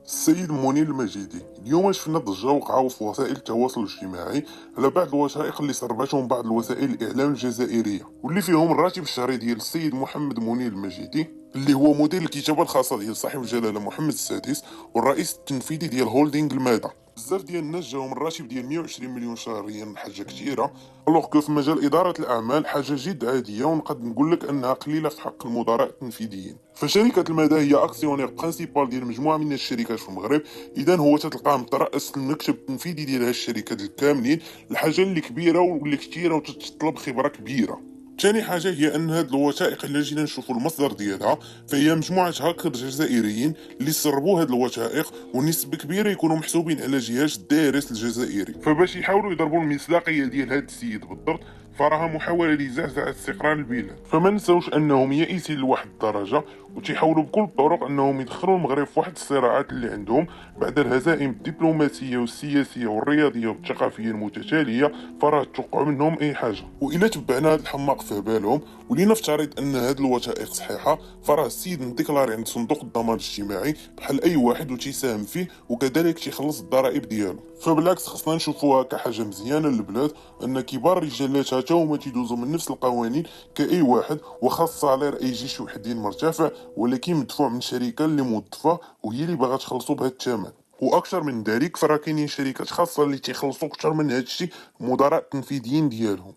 السيد منير المجيدي. اليوم شفنا ضجة وقعوا في وسائل التواصل الاجتماعي على بعض الوثائق اللي سربتهم بعض الوسائل الإعلام الجزائرية، واللي فيهم الراتب الشهري ديال السيد محمد منير المجيدي اللي هو مدير الكتابة الخاصة ديال صاحب الجلالة محمد السادس والرئيس التنفيذي ديال هولدينغ المادا. بزاف ديال الناس جاهم الراتب ديال 120 مليون شهريا، حاجه كثيره. الوغ كو في مجال اداره الاعمال حاجه جد عاديه، ونقدر نقول لك انها قليله في حق المدراء التنفيذيين. فشركه المادا هي اكسيونير برينسيبال ديال مجموعه من الشركات في المغرب، اذا هو تتلقاه مترأس المكتب التنفيذي ديال هاد الشركات الكاملين، الحاجه اللي كبيره واللي كثيره وتتطلب خبره كبيره. ثاني حاجة هي أن هاد الوثائق اللي جينا نشوفوا المصدر ديالها، فهي مجموعة هاكر جزائريين اللي سربوا هاد الوثائق، ونسبة كبيرة يكونوا محسوبين على جهاز الدارس الجزائري. فباش يحاولوا يضربوا المصداقية ديال هاد السيد بالضبط، فراها محاولة لزعزعة استقرار البلاد. فما نساوش أنهم يائسين لواحد الدرجة، وتيحاولوا بكل الطرق أنهم يدخلوا المغرب في واحد الصراعات اللي عندهم بعد الهزائم الدبلوماسية والسياسية والرياضية والثقافية المتتالية. فراه توقعوا منهم أي حاجة. وإلا تبعنا هاد الحماق في بالهم ولنفترض ان هاد الوثائق صحيحه، فراه السيد مديكلاري عند صندوق الضمان الاجتماعي بحال اي واحد وتيساهم فيه، وكذلك تيخلص الضرائب ديالو. فبالعكس خصنا نشوفوها كحاجه مزيانه للبلاد ان كبار الرجالات حتى هما تيدوزوا من نفس القوانين كاي واحد، واخا الصالير يجي شي وحدين مرتفع، ولكن مدفوع من شركه اللي موظفه وهي اللي باغا تخلصوا بهذا الثمن. واكثر من ذلك فراه كاينين شركات خاصه اللي تيخلصوا اكثر من هذا الشيء مدراء التنفيذيين ديالهم.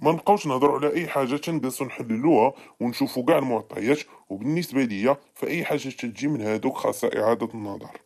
ما نبقاوش نهضروا على اي حاجه، تنجلسوا نحللوها ونشوفوا كاع المعطيات، وبالنسبه ليا فاي حاجه تجي من هادوك خاصها اعاده النظر.